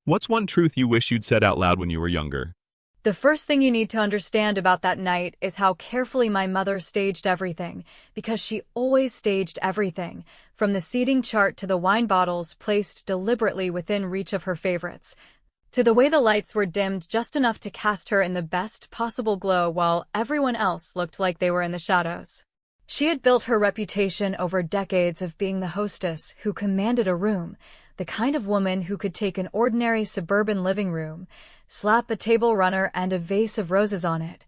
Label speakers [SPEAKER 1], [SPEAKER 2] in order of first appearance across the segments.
[SPEAKER 1] What's one truth you wish you'd said out loud when you were younger?
[SPEAKER 2] The first thing you need to understand about that night is how carefully my mother staged everything, because she always staged everything, from the seating chart to the wine bottles placed deliberately within reach of her favorites, to the way the lights were dimmed just enough to cast her in the best possible glow while everyone else looked like they were in the shadows. She had built her reputation over decades of being the hostess who commanded a room, the kind of woman who could take an ordinary suburban living room, slap a table runner and a vase of roses on it,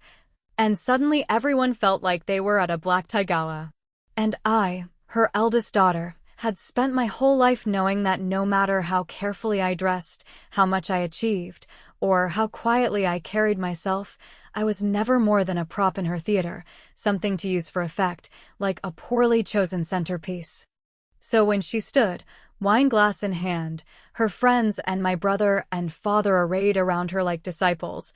[SPEAKER 2] and suddenly everyone felt like they were at a black tie gala. And I, her eldest daughter, had spent my whole life knowing that no matter how carefully I dressed, how much I achieved, or how quietly I carried myself, I was never more than a prop in her theater, something to use for effect, like a poorly chosen centerpiece. So when she stood, wine glass in hand, her friends and my brother and father arrayed around her like disciples,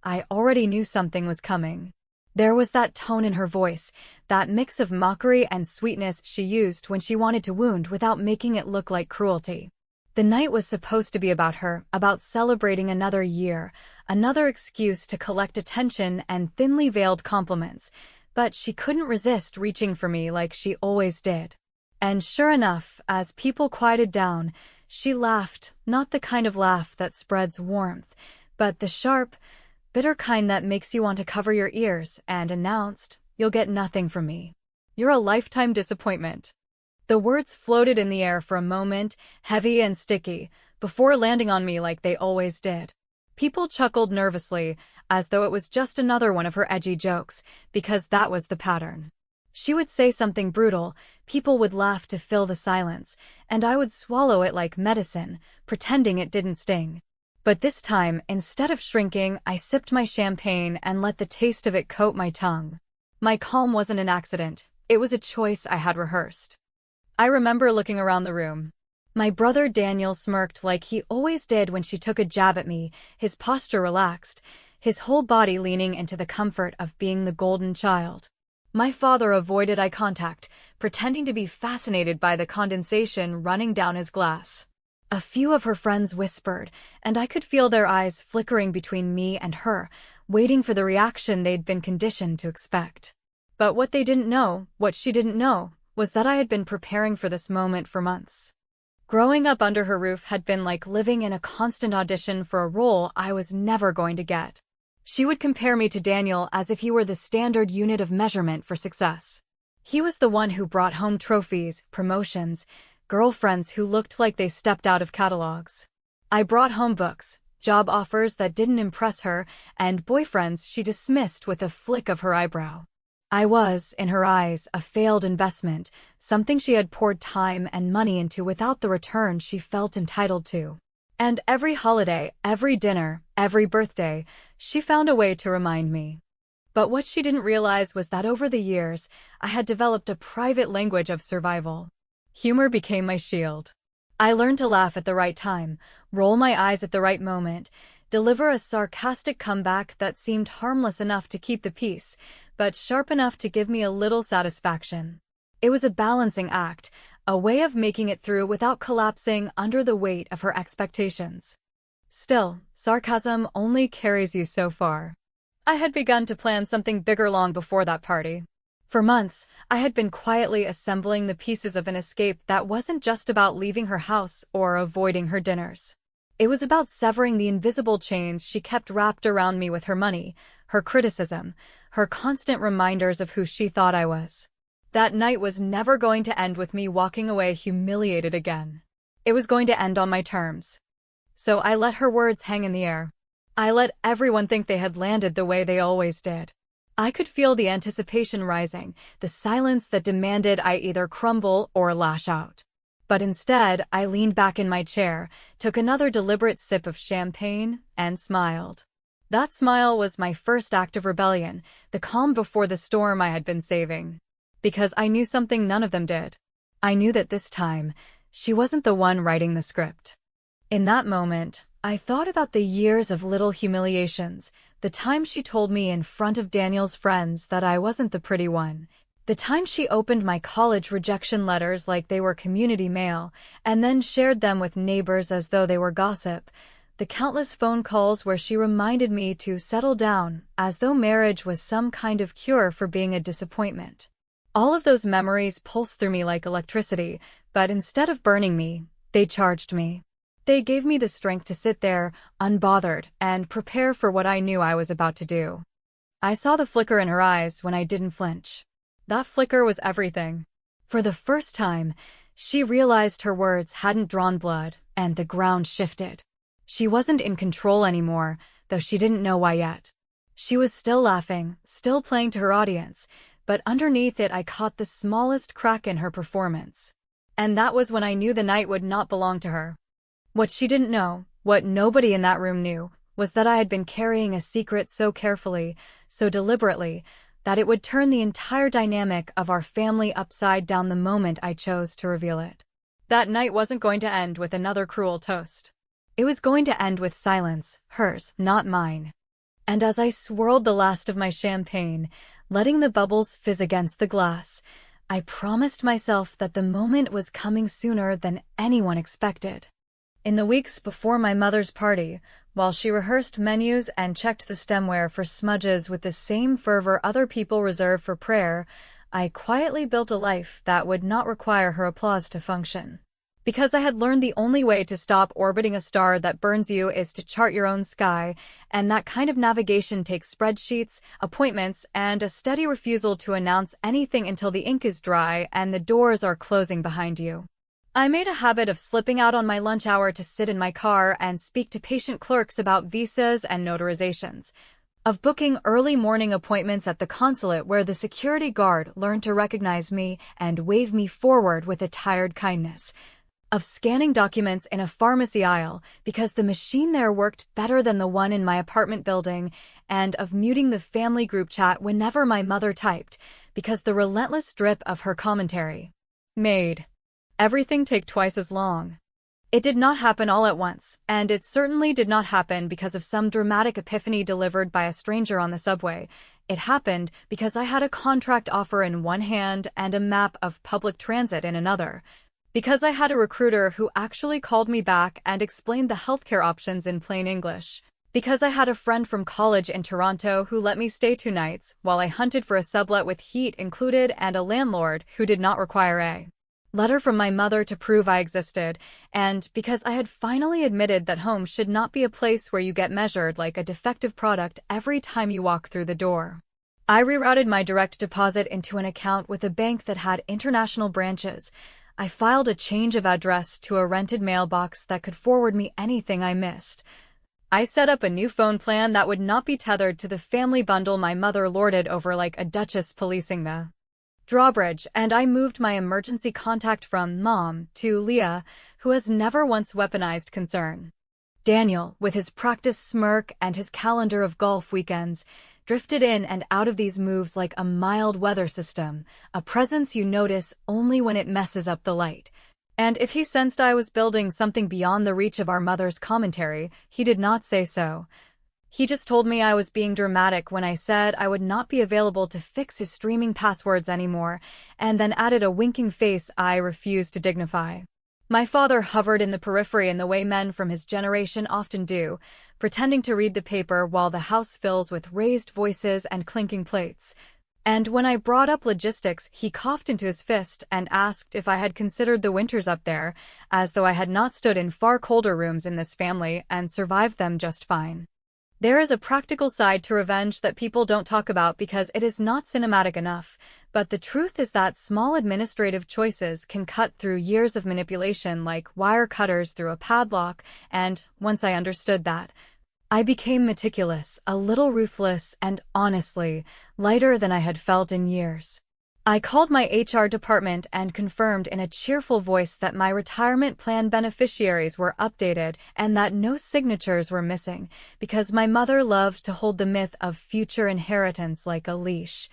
[SPEAKER 2] I already knew something was coming. There was that tone in her voice, that mix of mockery and sweetness she used when she wanted to wound without making it look like cruelty. The night was supposed to be about her, about celebrating another year, another excuse to collect attention and thinly veiled compliments, but she couldn't resist reaching for me like she always did. And sure enough, as people quieted down, she laughed, not the kind of laugh that spreads warmth, but the sharp, bitter kind that makes you want to cover your ears, and announced, "You'll get nothing from me. You're a lifetime disappointment." The words floated in the air for a moment, heavy and sticky, before landing on me like they always did. People chuckled nervously, as though it was just another one of her edgy jokes, because that was the pattern. She would say something brutal, people would laugh to fill the silence, and I would swallow it like medicine, pretending it didn't sting. But this time, instead of shrinking, I sipped my champagne and let the taste of it coat my tongue. My calm wasn't an accident, it was a choice I had rehearsed. I remember looking around the room. My brother Daniel smirked like he always did when she took a jab at me, his posture relaxed, his whole body leaning into the comfort of being the golden child. My father avoided eye contact, pretending to be fascinated by the condensation running down his glass. A few of her friends whispered, and I could feel their eyes flickering between me and her, waiting for the reaction they'd been conditioned to expect. But what they didn't know, what she didn't know, was that I had been preparing for this moment for months. Growing up under her roof had been like living in a constant audition for a role I was never going to get. She would compare me to Daniel as if he were the standard unit of measurement for success. He was the one who brought home trophies, promotions, girlfriends who looked like they stepped out of catalogs. I brought home books, job offers that didn't impress her, and boyfriends she dismissed with a flick of her eyebrow. I was, in her eyes, a failed investment, something she had poured time and money into without the return she felt entitled to. And every holiday, every dinner, every birthday, she found a way to remind me. But what she didn't realize was that over the years, I had developed a private language of survival. Humor became my shield. I learned to laugh at the right time, roll my eyes at the right moment, deliver a sarcastic comeback that seemed harmless enough to keep the peace, but sharp enough to give me a little satisfaction. It was a balancing act, a way of making it through without collapsing under the weight of her expectations. Still, sarcasm only carries you so far. I had begun to plan something bigger long before that party. For months, I had been quietly assembling the pieces of an escape that wasn't just about leaving her house or avoiding her dinners. It was about severing the invisible chains she kept wrapped around me with her money, her criticism, her constant reminders of who she thought I was. That night was never going to end with me walking away humiliated again. It was going to end on my terms. So I let her words hang in the air. I let everyone think they had landed the way they always did. I could feel the anticipation rising, the silence that demanded I either crumble or lash out. But instead, I leaned back in my chair, took another deliberate sip of champagne, and smiled. That smile was my first act of rebellion, the calm before the storm I had been saving. Because I knew something none of them did. I knew that this time, she wasn't the one writing the script. In that moment, I thought about the years of little humiliations, the time she told me in front of Daniel's friends that I wasn't the pretty one, the time she opened my college rejection letters like they were community mail, and then shared them with neighbors as though they were gossip, the countless phone calls where she reminded me to settle down, as though marriage was some kind of cure for being a disappointment. All of those memories pulsed through me like electricity, but instead of burning me, they charged me. They gave me the strength to sit there, unbothered, and prepare for what I knew I was about to do. I saw the flicker in her eyes when I didn't flinch. That flicker was everything. For the first time, she realized her words hadn't drawn blood, and the ground shifted. She wasn't in control anymore, though she didn't know why yet. She was still laughing, still playing to her audience, but underneath it I caught the smallest crack in her performance. And that was when I knew the night would not belong to her. What she didn't know, what nobody in that room knew, was that I had been carrying a secret so carefully, so deliberately, that it would turn the entire dynamic of our family upside down the moment I chose to reveal it. That night wasn't going to end with another cruel toast. It was going to end with silence, hers, not mine. And as I swirled the last of my champagne, letting the bubbles fizz against the glass, I promised myself that the moment was coming sooner than anyone expected. In the weeks before my mother's party, while she rehearsed menus and checked the stemware for smudges with the same fervor other people reserve for prayer, I quietly built a life that would not require her applause to function. Because I had learned the only way to stop orbiting a star that burns you is to chart your own sky, and that kind of navigation takes spreadsheets, appointments, and a steady refusal to announce anything until the ink is dry and the doors are closing behind you. I made a habit of slipping out on my lunch hour to sit in my car and speak to patient clerks about visas and notarizations, of booking early morning appointments at the consulate where the security guard learned to recognize me and wave me forward with a tired kindness, of scanning documents in a pharmacy aisle because the machine there worked better than the one in my apartment building, and of muting the family group chat whenever my mother typed because the relentless drip of her commentary made everything take twice as long. It did not happen all at once, and it certainly did not happen because of some dramatic epiphany delivered by a stranger on the subway. It happened because I had a contract offer in one hand and a map of public transit in another. Because I had a recruiter who actually called me back and explained the healthcare options in plain English. Because I had a friend from college in Toronto who let me stay 2 nights while I hunted for a sublet with heat included and a landlord who did not require a letter from my mother to prove I existed, and because I had finally admitted that home should not be a place where you get measured like a defective product every time you walk through the door. I rerouted my direct deposit into an account with a bank that had international branches. I filed a change of address to a rented mailbox that could forward me anything I missed. I set up a new phone plan that would not be tethered to the family bundle my mother lorded over like a duchess policing the drawbridge, and I moved my emergency contact from Mom to Leah, who has never once weaponized concern. Daniel, with his practice smirk and his calendar of golf weekends, drifted in and out of these moves like a mild weather system, a presence you notice only when it messes up the light. And if he sensed I was building something beyond the reach of our mother's commentary, he did not say so. He just told me I was being dramatic when I said I would not be available to fix his streaming passwords anymore, and then added a winking face I refused to dignify. My father hovered in the periphery in the way men from his generation often do, pretending to read the paper while the house fills with raised voices and clinking plates. And when I brought up logistics, he coughed into his fist and asked if I had considered the winters up there, as though I had not stood in far colder rooms in this family and survived them just fine. There is a practical side to revenge that people don't talk about because it is not cinematic enough, but the truth is that small administrative choices can cut through years of manipulation like wire cutters through a padlock, and once I understood that, I became meticulous, a little ruthless, and honestly, lighter than I had felt in years. I called my HR department and confirmed in a cheerful voice that my retirement plan beneficiaries were updated and that no signatures were missing, because my mother loved to hold the myth of future inheritance like a leash,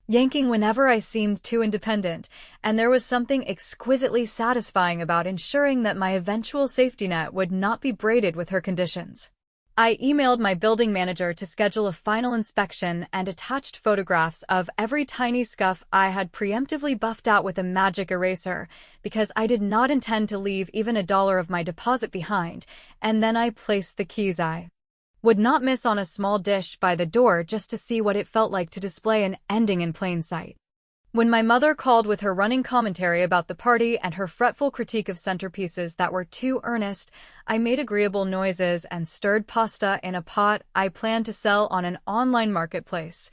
[SPEAKER 2] yanking whenever I seemed too independent, and there was something exquisitely satisfying about ensuring that my eventual safety net would not be braided with her conditions. I emailed my building manager to schedule a final inspection and attached photographs of every tiny scuff I had preemptively buffed out with a magic eraser, because I did not intend to leave even $1 of my deposit behind, and then I placed the keys I would not miss on a small dish by the door just to see what it felt like to display an ending in plain sight. When my mother called with her running commentary about the party and her fretful critique of centerpieces that were too earnest, I made agreeable noises and stirred pasta in a pot I planned to sell on an online marketplace.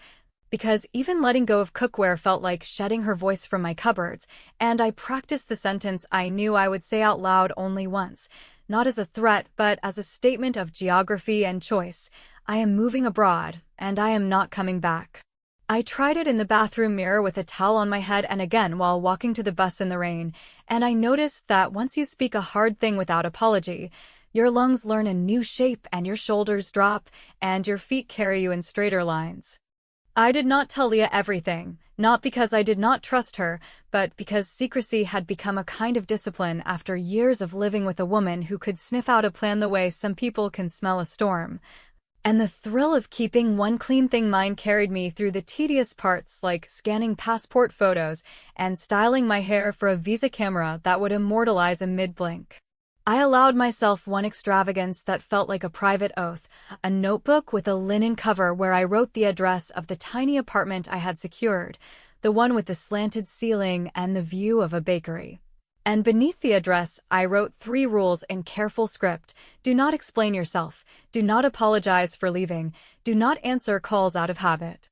[SPEAKER 2] Because even letting go of cookware felt like shedding her voice from my cupboards, and I practiced the sentence I knew I would say out loud only once, not as a threat but as a statement of geography and choice. I am moving abroad, and I am not coming back. I tried it in the bathroom mirror with a towel on my head and again while walking to the bus in the rain, and I noticed that once you speak a hard thing without apology, your lungs learn a new shape and your shoulders drop, and your feet carry you in straighter lines. I did not tell Leah everything, not because I did not trust her, but because secrecy had become a kind of discipline after years of living with a woman who could sniff out a plan the way some people can smell a storm. And the thrill of keeping one clean thing mine carried me through the tedious parts like scanning passport photos and styling my hair for a Visa camera that would immortalize a mid-blink. I allowed myself one extravagance that felt like a private oath, a notebook with a linen cover where I wrote the address of the tiny apartment I had secured, the one with the slanted ceiling and the view of a bakery. And beneath the address, I wrote 3 rules in careful script. Do not explain yourself. Do not apologize for leaving. Do not answer calls out of habit.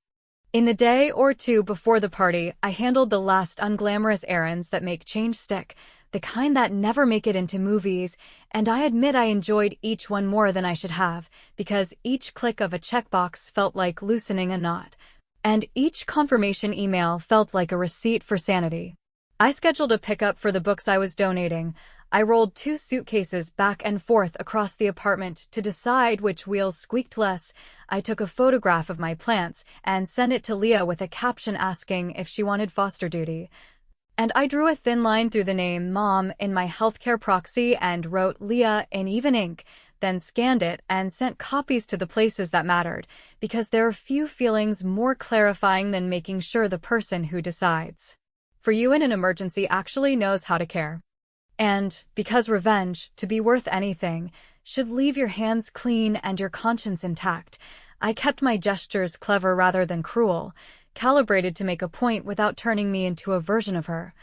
[SPEAKER 2] In the day or two before the party, I handled the last unglamorous errands that make change stick, the kind that never make it into movies, and I admit I enjoyed each one more than I should have, because each click of a checkbox felt like loosening a knot, and each confirmation email felt like a receipt for sanity. I scheduled a pickup for the books I was donating. I rolled 2 suitcases back and forth across the apartment to decide which wheels squeaked less. I took a photograph of my plants and sent it to Leah with a caption asking if she wanted foster duty. And I drew a thin line through the name Mom in my healthcare proxy and wrote Leah in even ink, then scanned it and sent copies to the places that mattered, because there are few feelings more clarifying than making sure the person who decides for you in an emergency actually knows how to care. And, because revenge, to be worth anything, should leave your hands clean and your conscience intact, I kept my gestures clever rather than cruel, calibrated to make a point without turning me into a version of her.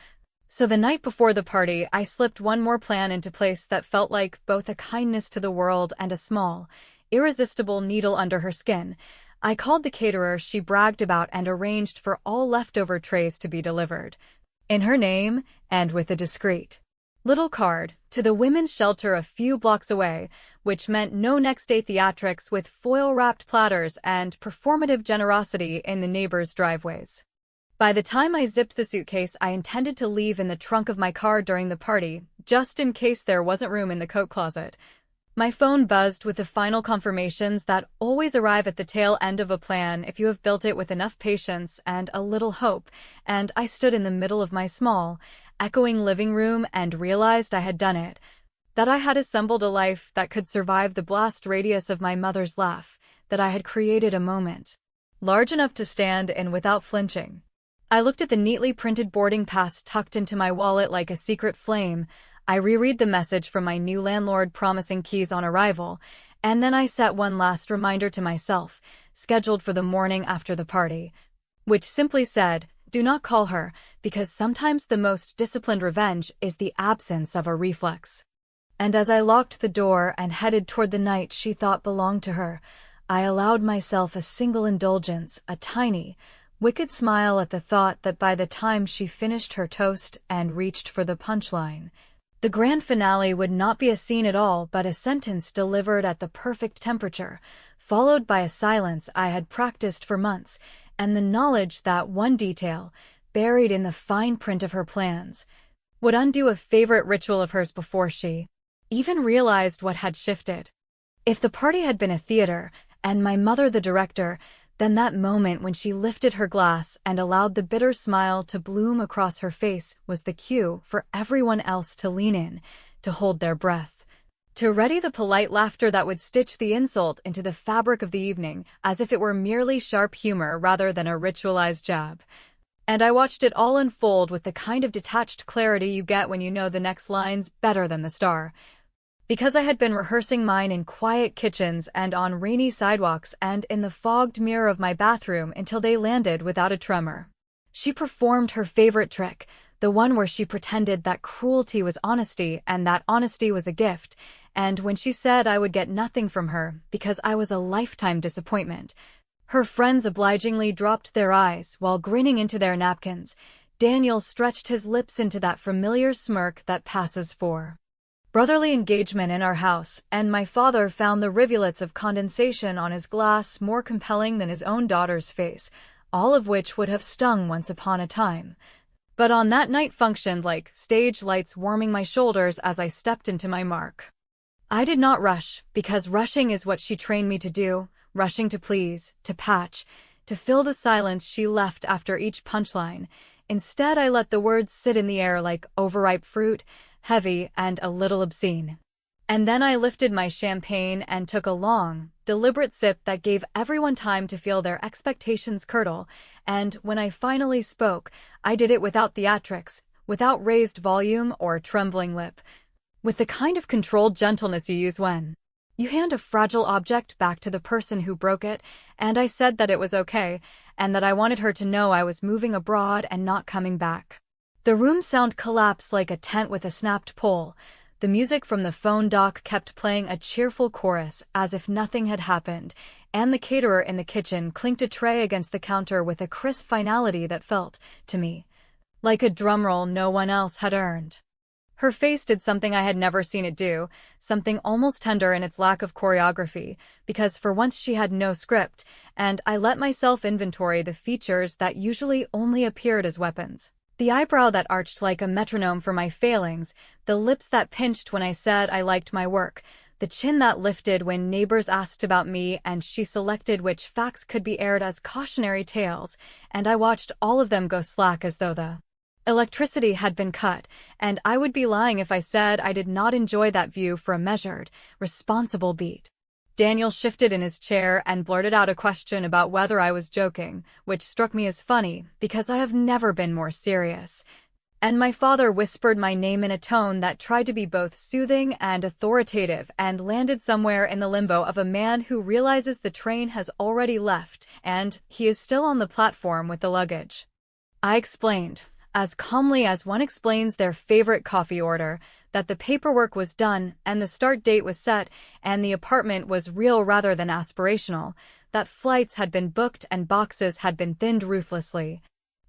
[SPEAKER 2] So the night before the party, I slipped one more plan into place that felt like both a kindness to the world and a small, irresistible needle under her skin. I called the caterer she bragged about and arranged for all leftover trays to be delivered, in her name and with a discreet little card, to the women's shelter a few blocks away, which meant no next-day theatrics with foil-wrapped platters and performative generosity in the neighbors' driveways. By the time I zipped the suitcase I intended to leave in the trunk of my car during the party, just in case there wasn't room in the coat closet. My phone buzzed with the final confirmations that always arrive at the tail end of a plan if you have built it with enough patience and a little hope, and I stood in the middle of my small, echoing living room and realized I had done it, that I had assembled a life that could survive the blast radius of my mother's laugh, that I had created a moment large enough to stand in without flinching. I looked at the neatly printed boarding pass tucked into my wallet like a secret flame. I reread the message from my new landlord promising keys on arrival, and then I set one last reminder to myself, scheduled for the morning after the party, which simply said, do not call her, because sometimes the most disciplined revenge is the absence of a reflex. And as I locked the door and headed toward the night she thought belonged to her, I allowed myself a single indulgence, a tiny, wicked smile at the thought that by the time she finished her toast and reached for the punchline, the grand finale would not be a scene at all but a sentence delivered at the perfect temperature, followed by a silence I had practiced for months, and the knowledge that one detail, buried in the fine print of her plans, would undo a favorite ritual of hers before she even realized what had shifted. If the party had been a theater, and my mother the director, then that moment when she lifted her glass and allowed the bitter smile to bloom across her face was the cue for everyone else to lean in, to hold their breath. to ready the polite laughter that would stitch the insult into the fabric of the evening, as if it were merely sharp humor rather than a ritualized jab. And I watched it all unfold with the kind of detached clarity you get when you know the next line's better than the star. Because I had been rehearsing mine in quiet kitchens and on rainy sidewalks and in the fogged mirror of my bathroom until they landed without a tremor. She performed her favorite trick, the one where she pretended that cruelty was honesty and that honesty was a gift, and when she said I would get nothing from her because I was a lifetime disappointment, her friends obligingly dropped their eyes while grinning into their napkins. Daniel stretched his lips into that familiar smirk that passes for brotherly engagement in our house, and my father found the rivulets of condensation on his glass more compelling than his own daughter's face, all of which would have stung once upon a time. But on that night functioned like stage lights warming my shoulders as I stepped into my mark. I did not rush, because rushing is what she trained me to do, rushing to please, to patch, to fill the silence she left after each punchline. Instead, I let the words sit in the air like overripe fruit, heavy and a little obscene. And then I lifted my champagne and took a long, deliberate sip that gave everyone time to feel their expectations curdle, and when I finally spoke, I did it without theatrics, without raised volume or trembling lip, with the kind of controlled gentleness you use when you hand a fragile object back to the person who broke it, and I said that it was okay, and that I wanted her to know I was moving abroad and not coming back. The room sound collapsed like a tent with a snapped pole. The music from the phone dock kept playing a cheerful chorus as if nothing had happened, and the caterer in the kitchen clinked a tray against the counter with a crisp finality that felt, to me, like a drumroll no one else had earned. Her face did something I had never seen it do, something almost tender in its lack of choreography, because for once she had no script, and I let myself inventory the features that usually only appeared as weapons. The eyebrow that arched like a metronome for my failings, the lips that pinched when I said I liked my work, the chin that lifted when neighbors asked about me and she selected which facts could be aired as cautionary tales, and I watched all of them go slack as though the electricity had been cut, and I would be lying if I said I did not enjoy that view for a measured, responsible beat. Daniel shifted in his chair and blurted out a question about whether I was joking, which struck me as funny, because I have never been more serious. And my father whispered my name in a tone that tried to be both soothing and authoritative and landed somewhere in the limbo of a man who realizes the train has already left and he is still on the platform with the luggage. I explained, as calmly as one explains their favorite coffee order, that the paperwork was done and the start date was set and the apartment was real rather than aspirational, that flights had been booked and boxes had been thinned ruthlessly,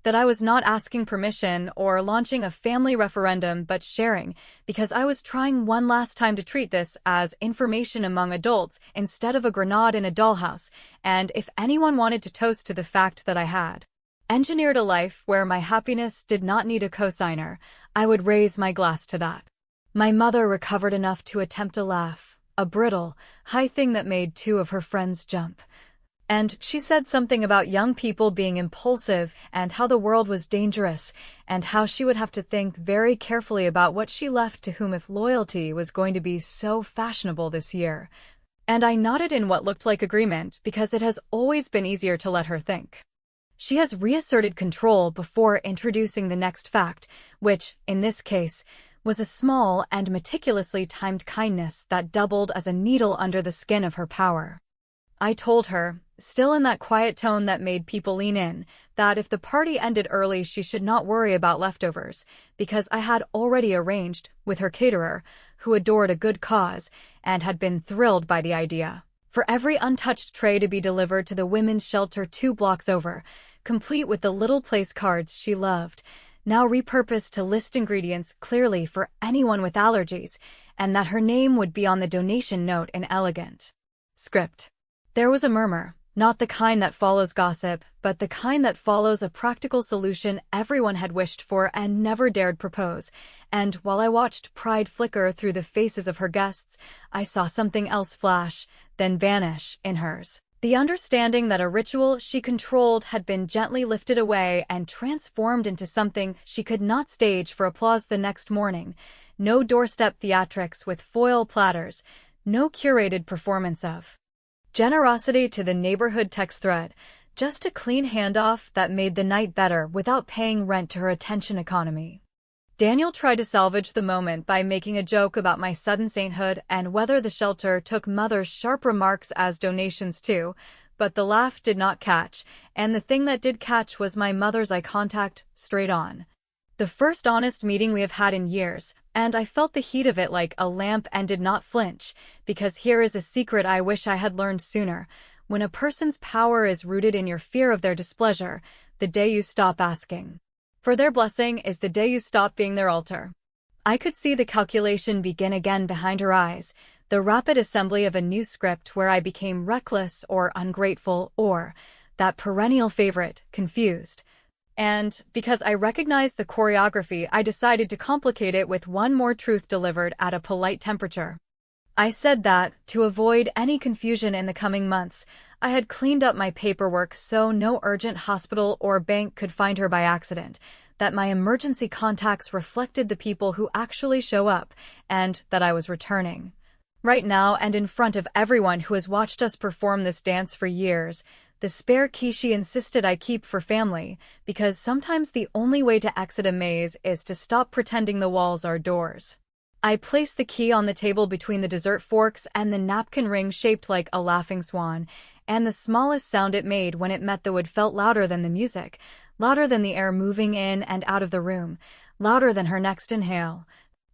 [SPEAKER 2] that I was not asking permission or launching a family referendum but sharing, because I was trying one last time to treat this as information among adults instead of a grenade in a dollhouse, and if anyone wanted to toast to the fact that I had engineered a life where my happiness did not need a cosigner, I would raise my glass to that. My mother recovered enough to attempt a laugh, a brittle, high thing that made two of her friends jump. And she said something about young people being impulsive and how the world was dangerous, and how she would have to think very carefully about what she left to whom if loyalty was going to be so fashionable this year. And I nodded in what looked like agreement, because it has always been easier to let her think. She has reasserted control before introducing the next fact, which, in this case, was a small and meticulously timed kindness that doubled as a needle under the skin of her power. I told her, still in that quiet tone that made people lean in, that if the party ended early she should not worry about leftovers, because I had already arranged, with her caterer, who adored a good cause, and had been thrilled by the idea, for every untouched tray to be delivered to the women's shelter 2 blocks over, complete with the little place cards she loved, now repurposed to list ingredients clearly for anyone with allergies, and that her name would be on the donation note in elegant script. There was a murmur, not the kind that follows gossip, but the kind that follows a practical solution everyone had wished for and never dared propose, and while I watched pride flicker through the faces of her guests, I saw something else flash, then vanish, in hers. The understanding that a ritual she controlled had been gently lifted away and transformed into something she could not stage for applause the next morning, no doorstep theatrics with foil platters, no curated performance of generosity to the neighborhood text thread, just a clean handoff that made the night better without paying rent to her attention economy. Daniel tried to salvage the moment by making a joke about my sudden sainthood and whether the shelter took Mother's sharp remarks as donations too, but the laugh did not catch, and the thing that did catch was my mother's eye contact, straight on. The first honest meeting we have had in years, and I felt the heat of it like a lamp and did not flinch, because here is a secret I wish I had learned sooner. When a person's power is rooted in your fear of their displeasure, the day you stop asking for their blessing is the day you stop being their altar. I could see the calculation begin again behind her eyes, the rapid assembly of a new script where I became reckless or ungrateful or, that perennial favorite, confused. And, because I recognized the choreography, I decided to complicate it with one more truth delivered at a polite temperature. I said that, to avoid any confusion in the coming months, I had cleaned up my paperwork so no urgent hospital or bank could find her by accident, that my emergency contacts reflected the people who actually show up, and that I was returning. Right now, and in front of everyone who has watched us perform this dance for years, the spare key she insisted I keep for family, because sometimes the only way to exit a maze is to stop pretending the walls are doors. I placed the key on the table between the dessert forks and the napkin ring shaped like a laughing swan, and the smallest sound it made when it met the wood felt louder than the music, louder than the air moving in and out of the room, louder than her next inhale.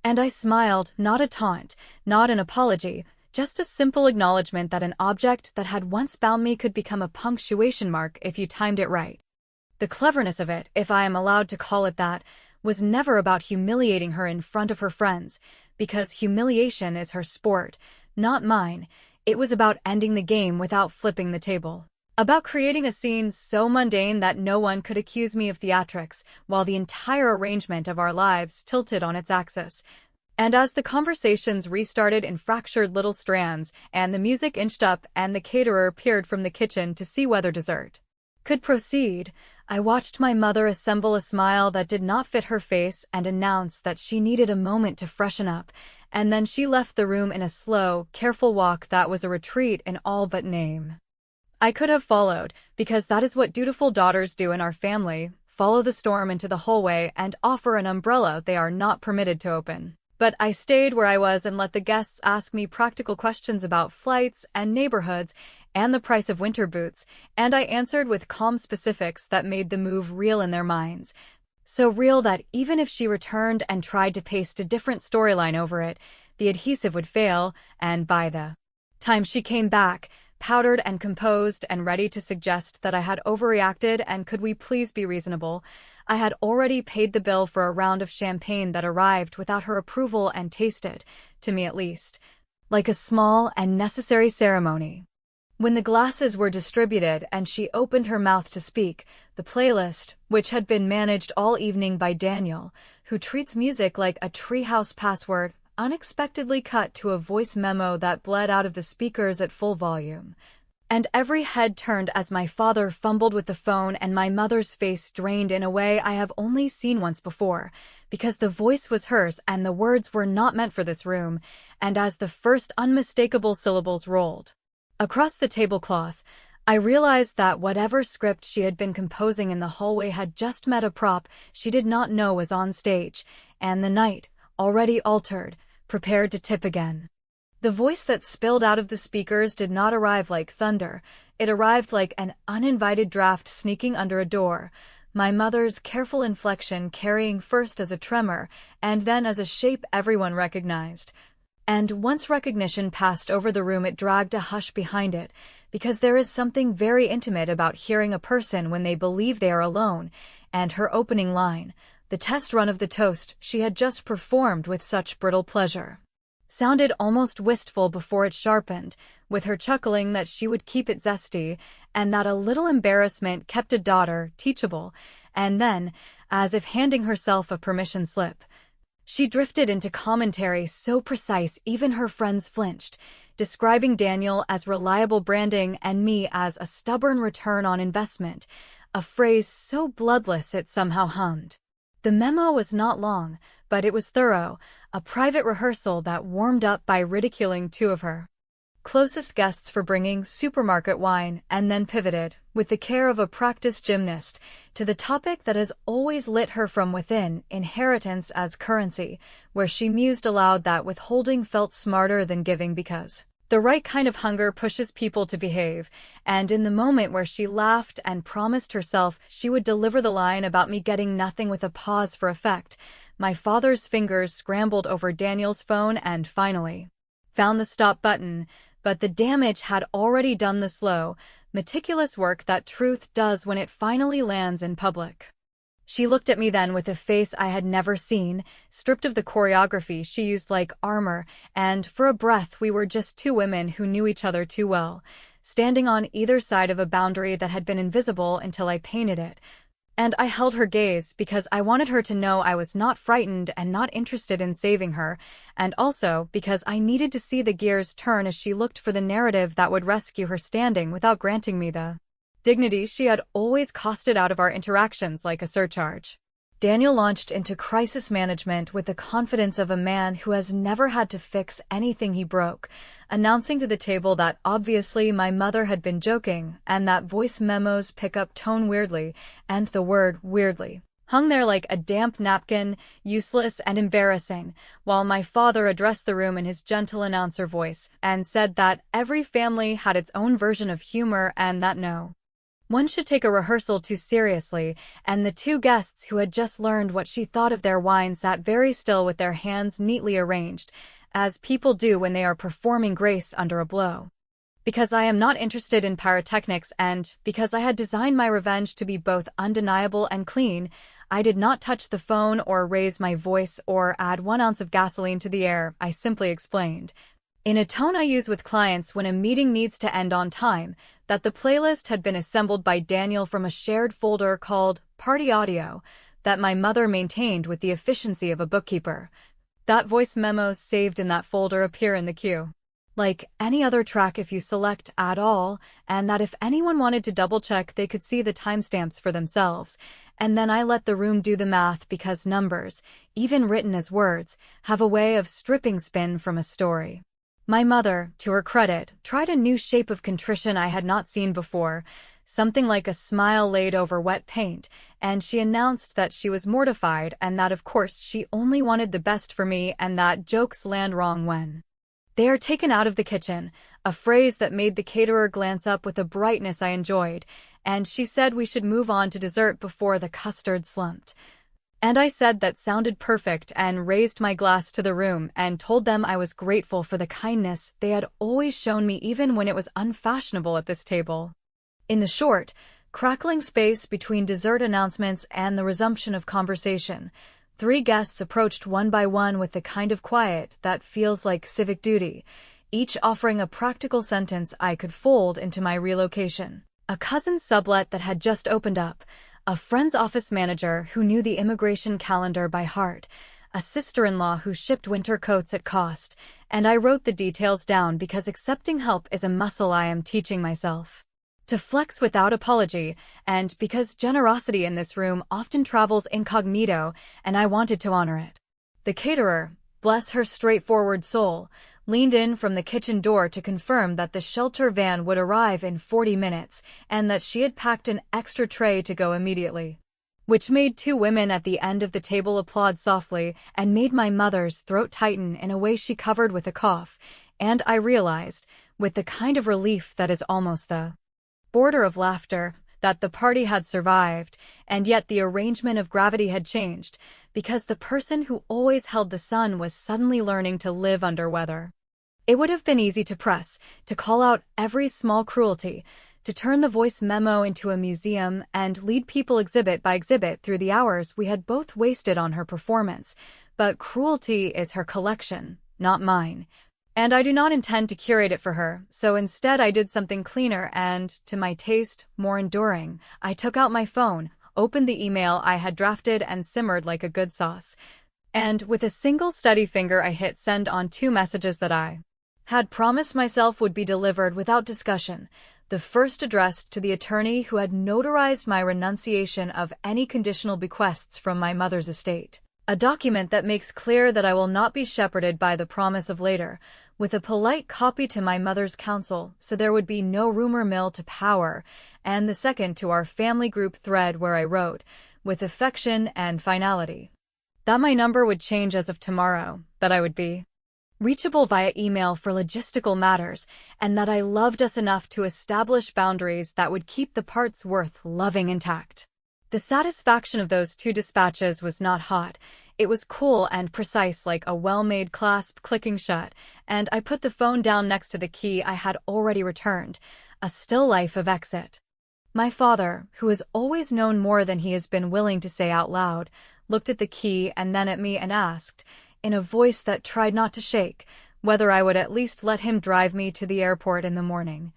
[SPEAKER 2] And I smiled, not a taunt, not an apology, just a simple acknowledgement that an object that had once bound me could become a punctuation mark if you timed it right. The cleverness of it, if I am allowed to call it that, was never about humiliating her in front of her friends, because humiliation is her sport, not mine. It was about ending the game without flipping the table. About creating a scene so mundane that no one could accuse me of theatrics, while the entire arrangement of our lives tilted on its axis. And as the conversations restarted in fractured little strands, and the music inched up and the caterer peered from the kitchen to see whether dessert could proceed, I watched my mother assemble a smile that did not fit her face and announce that she needed a moment to freshen up, and then she left the room in a slow, careful walk that was a retreat in all but name. I could have followed, because that is what dutiful daughters do in our family, follow the storm into the hallway and offer an umbrella they are not permitted to open. But I stayed where I was and let the guests ask me practical questions about flights and neighborhoods and the price of winter boots, and I answered with calm specifics that made the move real in their minds. So real that even if she returned and tried to paste a different storyline over it, the adhesive would fail, and by the time she came back, powdered and composed and ready to suggest that I had overreacted and could we please be reasonable, I had already paid the bill for a round of champagne that arrived without her approval and tasted, to me at least, like a small and necessary ceremony. When the glasses were distributed and she opened her mouth to speak, the playlist, which had been managed all evening by Daniel, who treats music like a treehouse password, unexpectedly cut to a voice memo that bled out of the speakers at full volume. And every head turned as my father fumbled with the phone and my mother's face drained in a way I have only seen once before, because the voice was hers and the words were not meant for this room, and as the first unmistakable syllables rolled across the tablecloth, I realized that whatever script she had been composing in the hallway had just met a prop she did not know was on stage, and the night, already altered, prepared to tip again. The voice that spilled out of the speakers did not arrive like thunder. It arrived like an uninvited draft sneaking under a door, my mother's careful inflection carrying first as a tremor and then as a shape everyone recognized. And once recognition passed over the room, it dragged a hush behind it, because there is something very intimate about hearing a person when they believe they are alone, and her opening line, the test run of the toast she had just performed with such brittle pleasure, sounded almost wistful before it sharpened, with her chuckling that she would keep it zesty, and that a little embarrassment kept a daughter teachable, and then, as if handing herself a permission slip, she drifted into commentary so precise even her friends flinched, describing Daniel as reliable branding and me as a stubborn return on investment, a phrase so bloodless it somehow hummed. The memo was not long, but it was thorough, a private rehearsal that warmed up by ridiculing two of her closest guests for bringing supermarket wine, and then pivoted, with the care of a practiced gymnast, to the topic that has always lit her from within, inheritance as currency, where she mused aloud that withholding felt smarter than giving because the right kind of hunger pushes people to behave, and in the moment where she laughed and promised herself she would deliver the line about me getting nothing with a pause for effect, my father's fingers scrambled over Daniel's phone and finally found the stop button, but the damage had already done the slow, meticulous work that truth does when it finally lands in public. She looked at me then with a face I had never seen, stripped of the choreography she used like armor, and for a breath we were just two women who knew each other too well, standing on either side of a boundary that had been invisible until I painted it. And I held her gaze because I wanted her to know I was not frightened and not interested in saving her, and also because I needed to see the gears turn as she looked for the narrative that would rescue her standing without granting me the dignity she had always costed out of our interactions like a surcharge. Daniel launched into crisis management with the confidence of a man who has never had to fix anything he broke, announcing to the table that obviously my mother had been joking, and that voice memos pick up tone weirdly, and the word weirdly hung there like a damp napkin, useless and embarrassing, while my father addressed the room in his gentle announcer voice, and said that every family had its own version of humor and that no one should take a rehearsal too seriously, and the two guests who had just learned what she thought of their wine sat very still with their hands neatly arranged, as people do when they are performing grace under a blow. Because I am not interested in pyrotechnics and because I had designed my revenge to be both undeniable and clean, I did not touch the phone or raise my voice or add 1 ounce of gasoline to the air. I simply explained, in a tone I use with clients when a meeting needs to end on time, that the playlist had been assembled by Daniel from a shared folder called Party Audio that my mother maintained with the efficiency of a bookkeeper. That voice memos saved in that folder appear in the queue, like any other track if you select Add All, and that if anyone wanted to double-check they could see the timestamps for themselves, and then I let the room do the math because numbers, even written as words, have a way of stripping spin from a story. My mother, to her credit, tried a new shape of contrition I had not seen before, something like a smile laid over wet paint, and she announced that she was mortified and that of course she only wanted the best for me and that jokes land wrong when they are taken out of the kitchen, a phrase that made the caterer glance up with a brightness I enjoyed, and she said we should move on to dessert before the custard slumped. And I said that sounded perfect and raised my glass to the room and told them I was grateful for the kindness they had always shown me even when it was unfashionable at this table. In the short, crackling space between dessert announcements and the resumption of conversation, 3 guests approached one by one with the kind of quiet that feels like civic duty, each offering a practical sentence I could fold into my relocation. A cousin's sublet that had just opened up, a friend's office manager who knew the immigration calendar by heart, a sister-in-law who shipped winter coats at cost, and I wrote the details down because accepting help is a muscle I am teaching myself to flex without apology, and because generosity in this room often travels incognito, and I wanted to honor it. The caterer, bless her straightforward soul, leaned in from the kitchen door to confirm that the shelter van would arrive in 40 minutes and that she had packed an extra tray to go immediately, which made 2 women at the end of the table applaud softly and made my mother's throat tighten in a way she covered with a cough, and I realized, with the kind of relief that is almost the border of laughter, that the party had survived, and yet the arrangement of gravity had changed, because the person who always held the sun was suddenly learning to live under weather. It would have been easy to press, to call out every small cruelty, to turn the voice memo into a museum and lead people exhibit by exhibit through the hours we had both wasted on her performance, but cruelty is her collection, not mine. And I do not intend to curate it for her, so instead I did something cleaner and, to my taste, more enduring. I took out my phone, opened the email I had drafted and simmered like a good sauce, and with a single steady finger I hit send on 2 messages that I had promised myself would be delivered without discussion, the first addressed to the attorney who had notarized my renunciation of any conditional bequests from my mother's estate. A document that makes clear that I will not be shepherded by the promise of later, with a polite copy to my mother's counsel so there would be no rumor mill to power, and the second to our family group thread where I wrote, with affection and finality, that my number would change as of tomorrow, that I would be reachable via email for logistical matters, and that I loved us enough to establish boundaries that would keep the parts worth loving intact. The satisfaction of those two dispatches was not hot. It was cool and precise like a well-made clasp clicking shut, and I put the phone down next to the key I had already returned, a still life of exit. My father, who has always known more than he has been willing to say out loud, looked at the key and then at me and asked, in a voice that tried not to shake, whether I would at least let him drive me to the airport in the morning.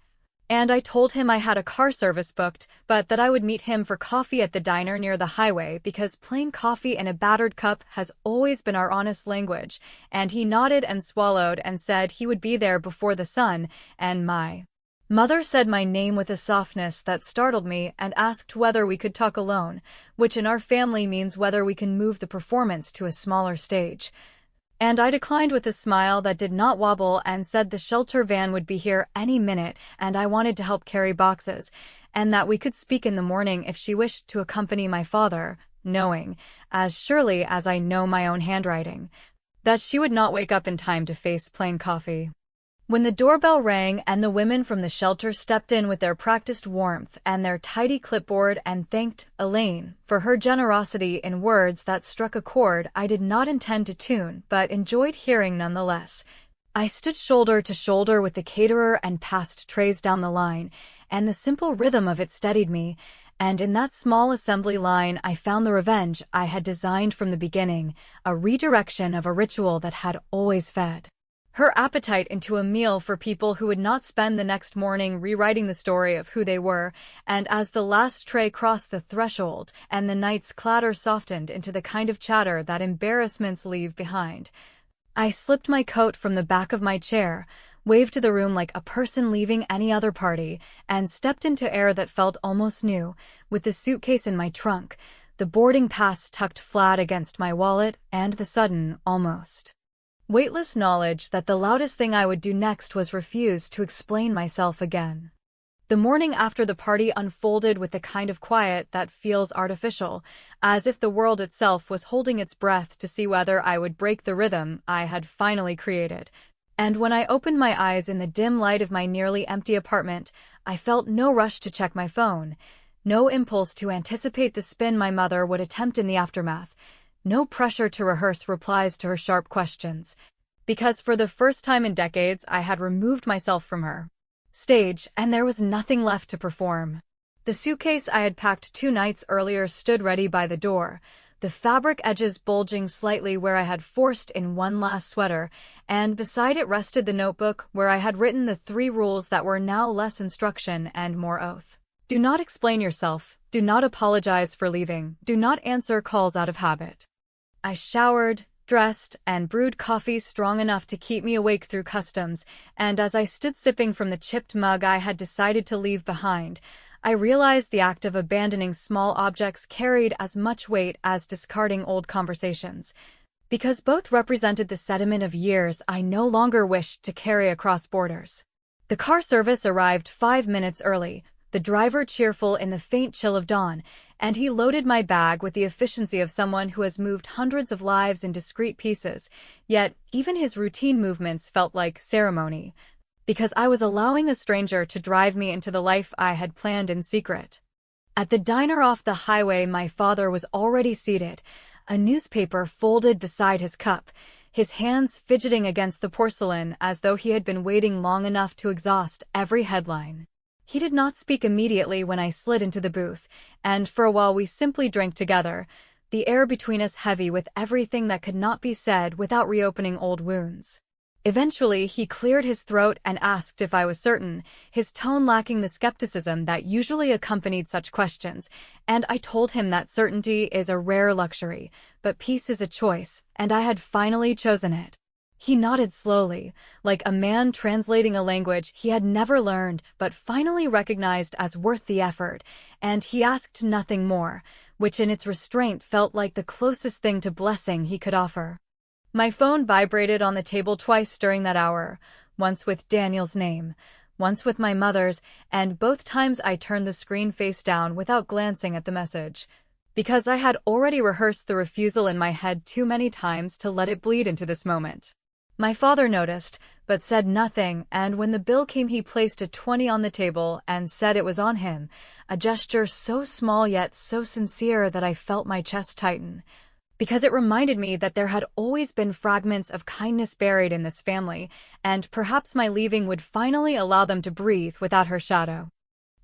[SPEAKER 2] And I told him I had a car service booked, but that I would meet him for coffee at the diner near the highway because plain coffee in a battered cup has always been our honest language, and he nodded and swallowed and said he would be there before the sun, and my mother said my name with a softness that startled me and asked whether we could talk alone, which in our family means whether we can move the performance to a smaller stage. And I declined with a smile that did not wobble and said the shelter van would be here any minute and I wanted to help carry boxes, and that we could speak in the morning if she wished to accompany my father, knowing, as surely as I know my own handwriting, that she would not wake up in time to face plain coffee. When the doorbell rang and the women from the shelter stepped in with their practiced warmth and their tidy clipboard and thanked Elaine for her generosity in words that struck a chord I did not intend to tune but enjoyed hearing nonetheless, I stood shoulder to shoulder with the caterer and passed trays down the line, and the simple rhythm of it steadied me, and in that small assembly line I found the revenge I had designed from the beginning, a redirection of a ritual that had always fed her appetite into a meal for people who would not spend the next morning rewriting the story of who they were, and as the last tray crossed the threshold and the night's clatter softened into the kind of chatter that embarrassments leave behind, I slipped my coat from the back of my chair, waved to the room like a person leaving any other party, and stepped into air that felt almost new, with the suitcase in my trunk, the boarding pass tucked flat against my wallet, and the sudden, almost weightless knowledge that the loudest thing I would do next was refuse to explain myself again. The morning after the party unfolded with the kind of quiet that feels artificial, as if the world itself was holding its breath to see whether I would break the rhythm I had finally created. And when I opened my eyes in the dim light of my nearly empty apartment, I felt no rush to check my phone, no impulse to anticipate the spin my mother would attempt in the aftermath, no pressure to rehearse replies to her sharp questions, because for the first time in decades I had removed myself from her stage, and there was nothing left to perform. The suitcase I had packed 2 nights earlier stood ready by the door, the fabric edges bulging slightly where I had forced in one last sweater, and beside it rested the notebook where I had written the 3 rules that were now less instruction and more oath. Do not explain yourself, do not apologize for leaving, do not answer calls out of habit. I showered, dressed, and brewed coffee strong enough to keep me awake through customs, and as I stood sipping from the chipped mug I had decided to leave behind, I realized the act of abandoning small objects carried as much weight as discarding old conversations, because both represented the sediment of years I no longer wished to carry across borders. The car service arrived 5 minutes early, the driver cheerful in the faint chill of dawn, and he loaded my bag with the efficiency of someone who has moved hundreds of lives in discrete pieces, yet even his routine movements felt like ceremony, because I was allowing a stranger to drive me into the life I had planned in secret. At the diner off the highway my father was already seated, a newspaper folded beside his cup, his hands fidgeting against the porcelain as though he had been waiting long enough to exhaust every headline. He did not speak immediately when I slid into the booth, and for a while we simply drank together, the air between us heavy with everything that could not be said without reopening old wounds. Eventually, he cleared his throat and asked if I was certain, his tone lacking the skepticism that usually accompanied such questions, and I told him that certainty is a rare luxury, but peace is a choice, and I had finally chosen it. He nodded slowly, like a man translating a language he had never learned but finally recognized as worth the effort, and he asked nothing more, which in its restraint felt like the closest thing to blessing he could offer. My phone vibrated on the table twice during that hour, once with Daniel's name, once with my mother's, and both times I turned the screen face down without glancing at the message, because I had already rehearsed the refusal in my head too many times to let it bleed into this moment. My father noticed, but said nothing, and when the bill came he placed a 20 on the table and said it was on him, a gesture so small yet so sincere that I felt my chest tighten, because it reminded me that there had always been fragments of kindness buried in this family, and perhaps my leaving would finally allow them to breathe without her shadow.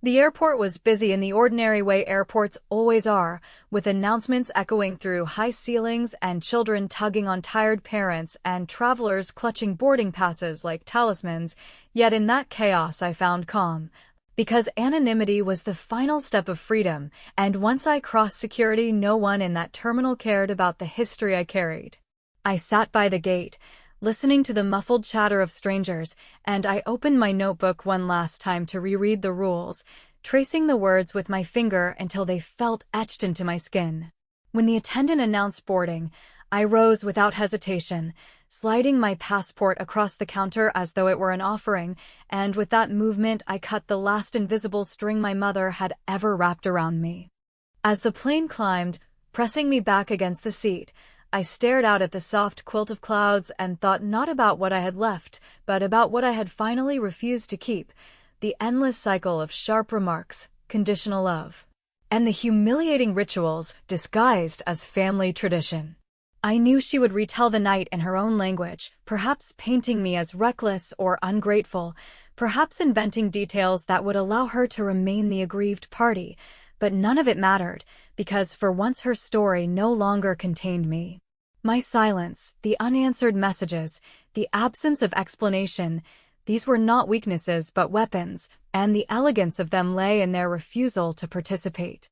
[SPEAKER 2] The airport was busy in the ordinary way airports always are, with announcements echoing through high ceilings and children tugging on tired parents and travelers clutching boarding passes like talismans, yet in that chaos I found calm, because anonymity was the final step of freedom, and once I crossed security no one in that terminal cared about the history I carried. I sat by the gate, listening to the muffled chatter of strangers, and I opened my notebook one last time to reread the rules, tracing the words with my finger until they felt etched into my skin. When the attendant announced boarding, I rose without hesitation, sliding my passport across the counter as though it were an offering, and with that movement I cut the last invisible string my mother had ever wrapped around me. As the plane climbed, pressing me back against the seat, I stared out at the soft quilt of clouds and thought not about what I had left, but about what I had finally refused to keep, the endless cycle of sharp remarks, conditional love, and the humiliating rituals disguised as family tradition. I knew she would retell the night in her own language, perhaps painting me as reckless or ungrateful, perhaps inventing details that would allow her to remain the aggrieved party, but none of it mattered, because for once her story no longer contained me. My silence, the unanswered messages, the absence of explanation, these were not weaknesses but weapons, and the elegance of them lay in their refusal to participate.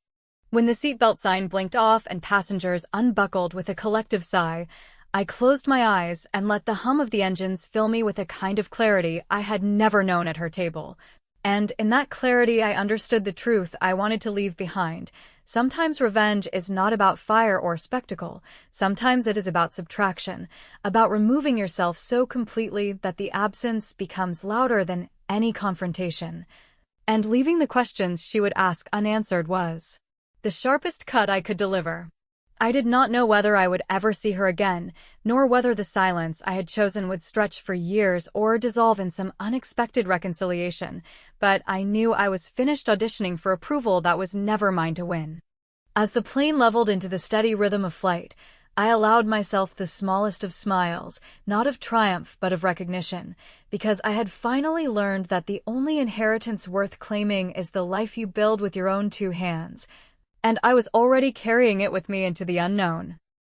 [SPEAKER 2] When the seatbelt sign blinked off and passengers unbuckled with a collective sigh, I closed my eyes and let the hum of the engines fill me with a kind of clarity I had never known at her table. And in that clarity I understood the truth I wanted to leave behind. Sometimes revenge is not about fire or spectacle. Sometimes it is about subtraction, about removing yourself so completely that the absence becomes louder than any confrontation. And leaving the questions she would ask unanswered was the sharpest cut I could deliver. I did not know whether I would ever see her again, nor whether the silence I had chosen would stretch for years or dissolve in some unexpected reconciliation, but I knew I was finished auditioning for approval that was never mine to win. As the plane leveled into the steady rhythm of flight, I allowed myself the smallest of smiles, not of triumph but of recognition, because I had finally learned that the only inheritance worth claiming is the life you build with your own two hands, and I was already carrying it with me into the unknown.